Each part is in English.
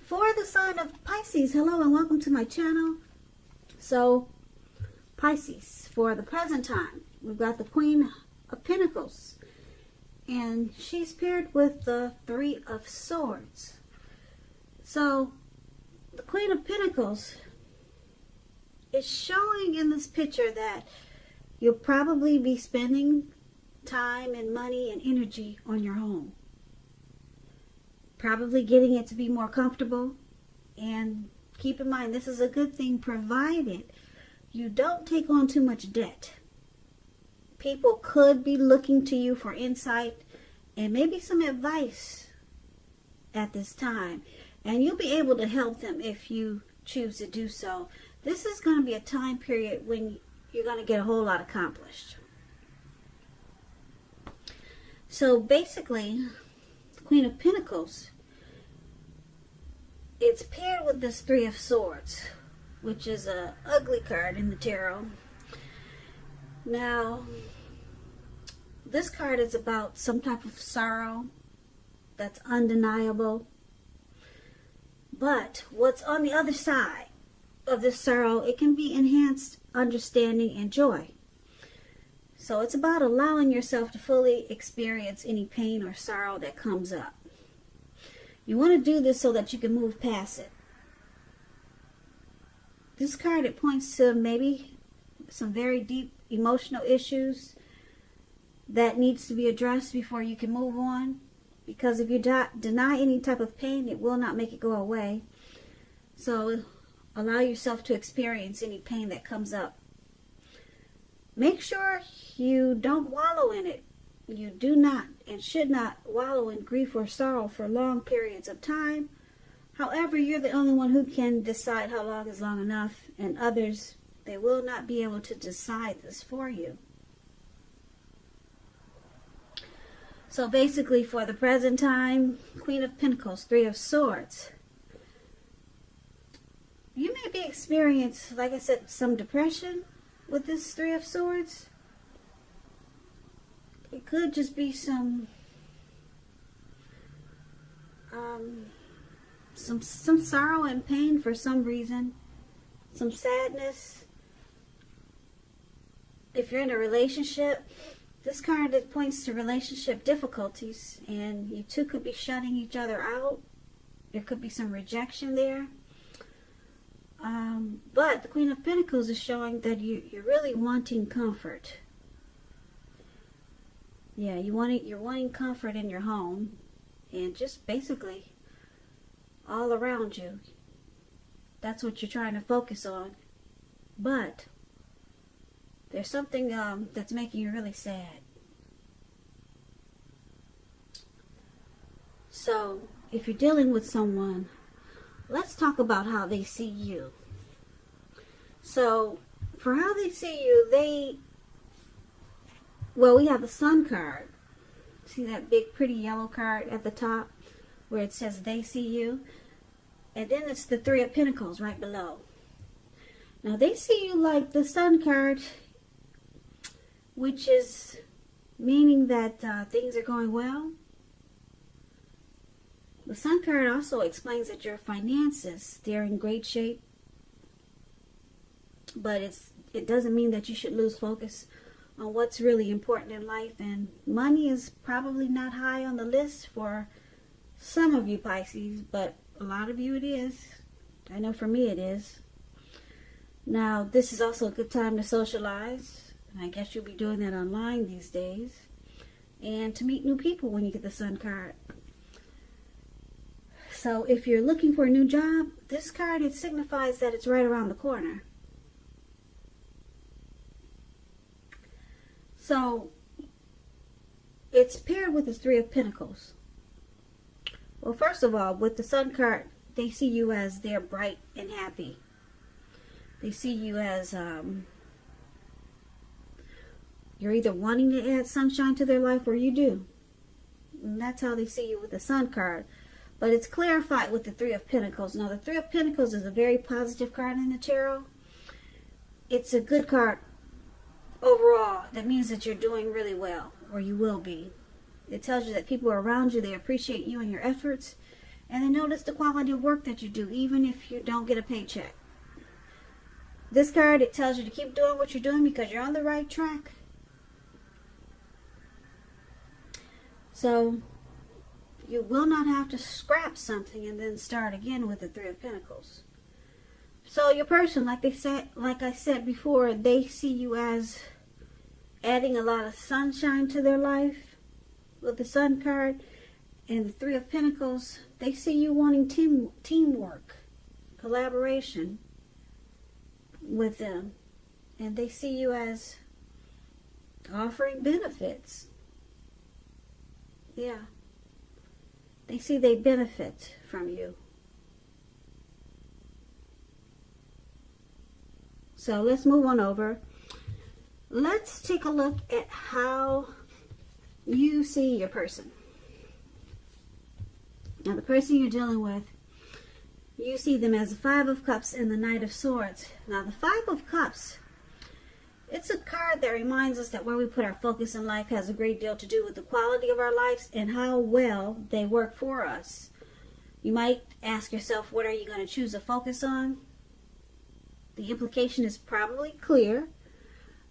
For the sign of Pisces, hello and welcome to my channel. So, Pisces, for the present time, we've got the Queen of Pentacles. And she's paired with the Three of Swords. So, the Queen of Pentacles is showing in this picture that you'll probably be spending time and money and energy on your home. Probably getting it to be more comfortable. And keep in mind, this is a good thing provided you don't take on too much debt. People could be looking to you for insight and maybe some advice at this time. And you'll be able to help them if you choose to do so. This is going to be a time period when you're going to get a whole lot accomplished. So basically, the Queen of Pentacles, it's paired with this Three of Swords, which is an ugly card in the tarot. Now, this card is about some type of sorrow that's undeniable. But what's on the other side of this sorrow, it can be enhanced understanding and joy. So it's about allowing yourself to fully experience any pain or sorrow that comes up. You want to do this so that you can move past it. This card, it points to maybe some very deep emotional issues that needs to be addressed before you can move on. Because if you deny any type of pain, it will not make it go away. So allow yourself to experience any pain that comes up. Make sure you don't wallow in it. You do not and should not wallow in grief or sorrow for long periods of time. However, you're the only one who can decide how long is long enough, and others, they will not be able to decide this for you. So basically, for the present time, Queen of Pentacles, Three of Swords. You may be experiencing, like I said, some depression with this Three of Swords. It could just be some sorrow and pain for some reason, some sadness. If you're in a relationship, this card, it points to relationship difficulties, and you two could be shutting each other out. There could be some rejection there. But the Queen of Pentacles is showing that you're really wanting comfort. Yeah, you're wanting comfort in your home, and just basically all around you. That's what you're trying to focus on. But there's something that's making you really sad. So, if you're dealing with someone, let's talk about how they see you. So, for how they see you, we have the Sun card. See that big pretty yellow card at the top where it says they see you? And then it's the Three of Pentacles right below. Now, they see you like the Sun card, which is meaning that things are going well. The Sun card also explains that your finances, they're in great shape. But it doesn't mean that you should lose focus on what's really important in life. And money is probably not high on the list for some of you Pisces, but a lot of you it is. I know for me it is. Now, this is also a good time to socialize. And I guess you'll be doing that online these days. And to meet new people when you get the Sun card. So if you're looking for a new job, this card, it signifies that it's right around the corner. So it's paired with the Three of Pentacles. Well, first of all, with the Sun card, they see you as they're bright and happy. They see you as you're either wanting to add sunshine to their life or you do. And that's how they see you with the Sun card. But it's clarified with the Three of Pentacles. Now, the Three of Pentacles is a very positive card in the tarot. It's a good card overall. That means that you're doing really well, or you will be. It tells you that people around you, they appreciate you and your efforts, And they notice the quality of work that you do, even if you don't get a paycheck. This card, it tells you to keep doing what you're doing because you're on the right track. So you will not have to scrap something and then start again with the Three of Pentacles. So your person, like I said before, they see you as adding a lot of sunshine to their life with the Sun card. And the Three of Pentacles, they see you wanting teamwork, collaboration with them. And they see you as offering benefits. Yeah. They see they benefit from you. So let's move on over. Let's take a look at how you see your person. Now, the person you're dealing with, you see them as the Five of Cups and the Knight of Swords. Now, the Five of Cups, it's a card that reminds us that where we put our focus in life has a great deal to do with the quality of our lives and how well they work for us. You might ask yourself, what are you going to choose to focus on? The implication is probably clear.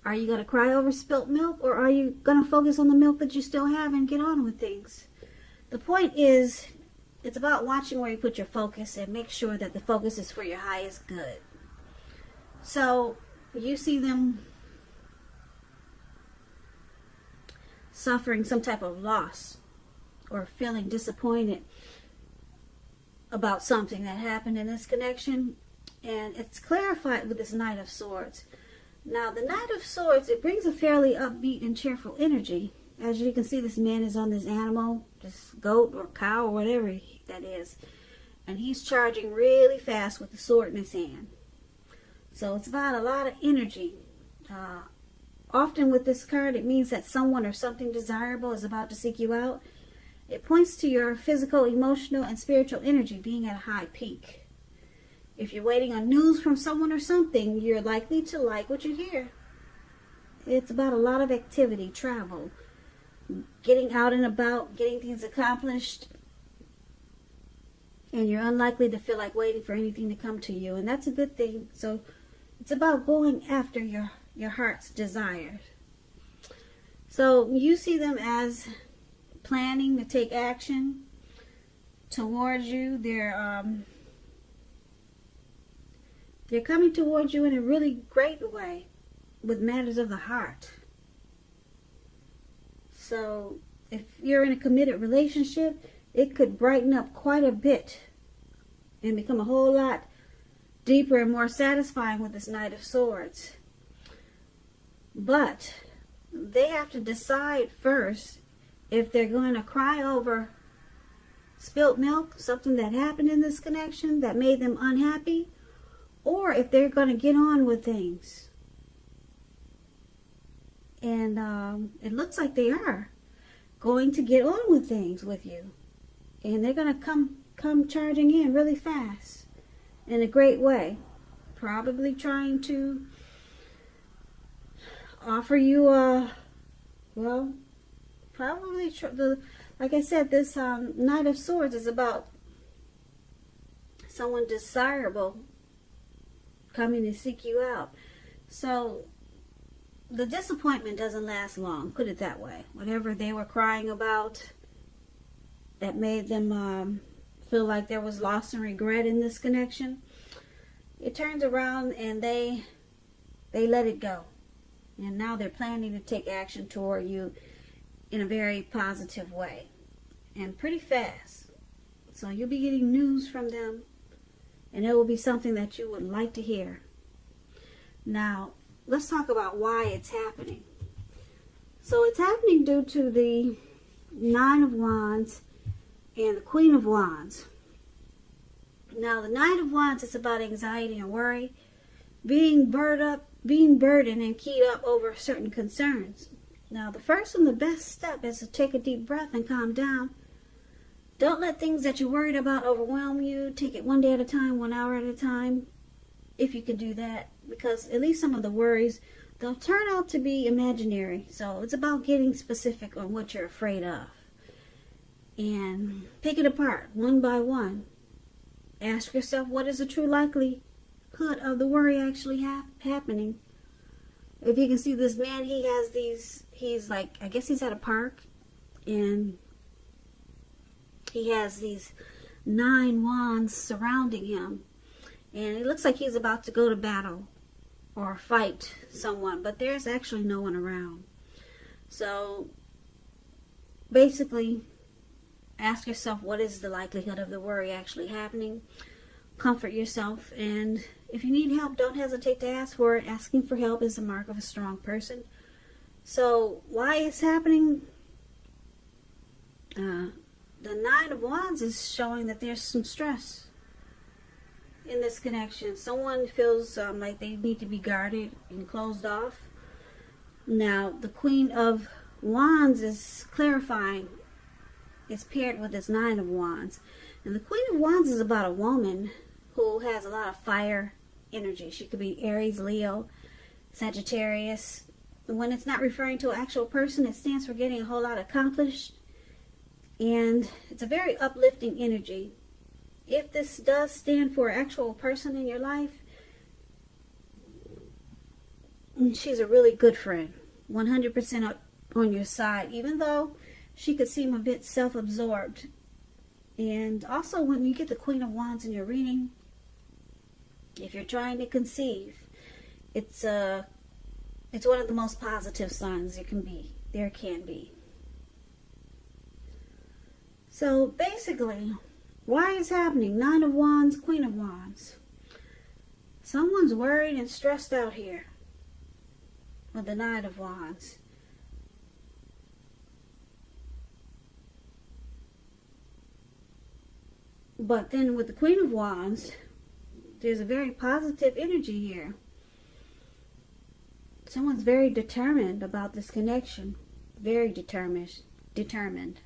Are you going to cry over spilt milk, or are you going to focus on the milk that you still have and get on with things? The point is, it's about watching where you put your focus and make sure that the focus is for your highest good. So you see them suffering some type of loss or feeling disappointed about something that happened in this connection, and it's clarified with this Knight of Swords. Now, the Knight of Swords, it brings a fairly upbeat and cheerful energy. As you can see, this man is on this animal, this goat or cow or whatever that is, and he's charging really fast with the sword in his hand. So it's about a lot of energy. Often with this card, it means that someone or something desirable is about to seek you out. It points to your physical, emotional, and spiritual energy being at a high peak. If you're waiting on news from someone or something, you're likely to like what you hear. It's about a lot of activity, travel, getting out and about, getting things accomplished, and you're unlikely to feel like waiting for anything to come to you, and that's a good thing. So it's about going after your heart's desires. So you see them as planning to take action towards you. They're coming towards you in a really great way with matters of the heart. So if you're in a committed relationship, it could brighten up quite a bit and become a whole lot deeper and more satisfying with this Knight of Swords. But they have to decide first if they're going to cry over spilt milk, something that happened in this connection that made them unhappy, or if they're going to get on with things. And it looks like they are going to get on with things with you. And they're going to come charging in really fast in a great way. Probably trying to offer you like I said, this Knight of Swords is about someone desirable coming to seek you out. So the disappointment doesn't last long, put it that way. Whatever they were crying about that made them feel like there was loss and regret in this connection, it turns around and they let it go. And now they're planning to take action toward you in a very positive way and pretty fast. So you'll be getting news from them, and it will be something that you would like to hear. Now, let's talk about why it's happening. So it's happening due to the Nine of Wands and the Queen of Wands. Now, the Nine of Wands is about anxiety and worry, being burdened and keyed up over certain concerns. Now, the first and the best step is to take a deep breath and calm down. Don't let things that you're worried about overwhelm you. Take it one day at a time, 1 hour at a time, if you can do that. Because at least some of the worries, they'll turn out to be imaginary. So it's about getting specific on what you're afraid of. and pick it apart one by one. Ask yourself, what is the true likelihood of the worry actually happening? If you can see this man, he's like, I guess he's at a park, and he has these 9 wands surrounding him, and it looks like he's about to go to battle or fight someone, but there's actually no one around. So basically, ask yourself, what is the likelihood of the worry actually happening? Comfort yourself, and if you need help, don't hesitate to ask for it. Asking for help is the mark of a strong person. So why it's happening? The 9 of Wands is showing that there's some stress in this connection. Someone feels like they need to be guarded and closed off. Now, the Queen of Wands is clarifying. It's paired with this 9 of Wands. And the Queen of Wands is about a woman who has a lot of fire energy. She could be Aries, Leo, Sagittarius. When it's not referring to an actual person, it stands for getting a whole lot accomplished. And it's a very uplifting energy. If this does stand for an actual person in your life, she's a really good friend. 100% on your side, even though she could seem a bit self-absorbed. And also, when you get the Queen of Wands in your reading, if you're trying to conceive, it's one of the most positive signs there can be. So basically, why is happening? 9 of Wands, Queen of Wands. Someone's worried and stressed out here with the 9 of Wands. But then with the Queen of Wands, there's a very positive energy here. Someone's very determined about this connection. Very determined.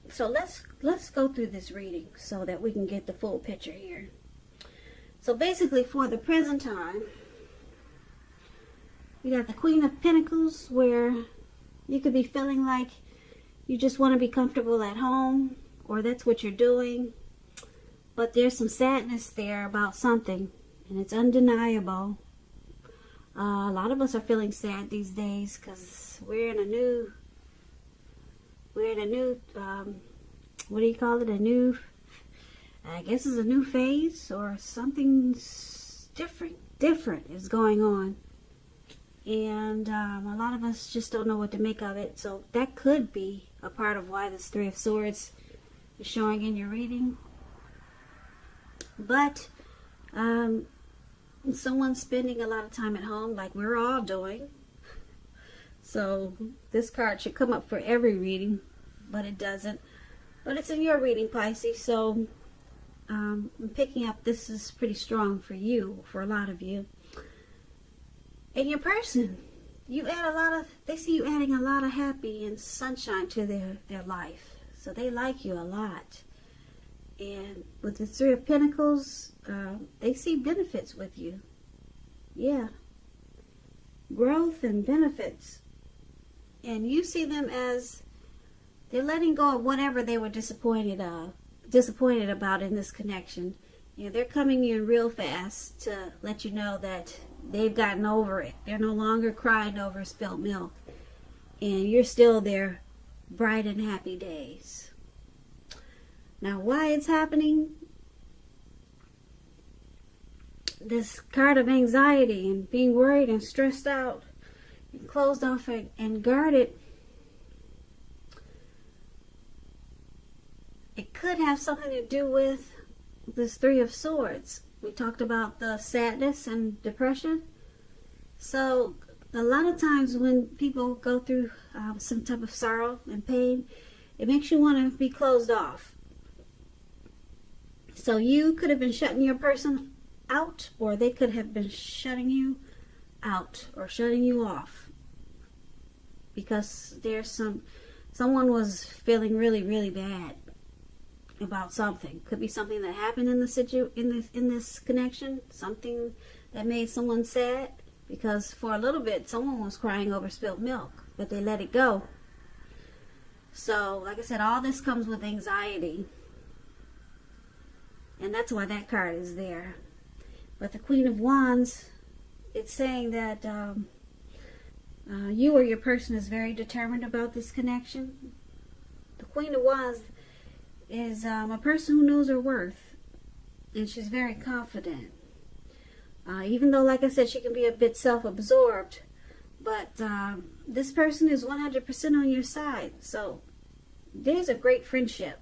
So let's go through this reading so that we can get the full picture here. So basically, for the present time, we got the Queen of Pentacles, where you could be feeling like you just want to be comfortable at home, or that's what you're doing. But there's some sadness there about something, and it's undeniable. A lot of us are feeling sad these days because we're in a new, what do you call it? I guess it's a new phase, or something different is going on. And a lot of us just don't know what to make of it. So that could be a part of why this 3 of Swords is showing in your reading. But someone's spending a lot of time at home, like we're all doing. So this card should come up for every reading, but it doesn't. But it's in your reading, Pisces. So I'm picking up this is pretty strong for you, for a lot of you. And your person, they see you adding a lot of happy and sunshine to their life. So they like you a lot. And with the 3 of Pentacles, they see benefits with you. Yeah. Growth and benefits. And you see them as they're letting go of whatever they were disappointed about in this connection. You know, they're coming in real fast to let you know that they've gotten over it. They're no longer crying over spilled milk. And you're still their bright and happy days. Now, why it's happening? This card of anxiety and being worried and stressed out and closed off and guarded. It could have something to do with this 3 of Swords. We talked about the sadness and depression. So a lot of times when people go through some type of sorrow and pain, it makes you want to be closed off. So you could have been shutting your person out, or they could have been shutting you out or shutting you off because there's someone was feeling really, really bad about something. Could be something that happened in this connection, something that made someone sad, because for a little bit someone was crying over spilled milk, but they let it go. So, like I said, all this comes with anxiety. And that's why that card is there. But the Queen of Wands, it's saying that you or your person is very determined about this connection. The Queen of Wands is a person who knows her worth. And she's very confident. Even though, like I said, she can be a bit self-absorbed. But this person is 100% on your side. So there's a great friendship.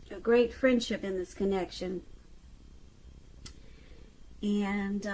A great friendship in this connection. And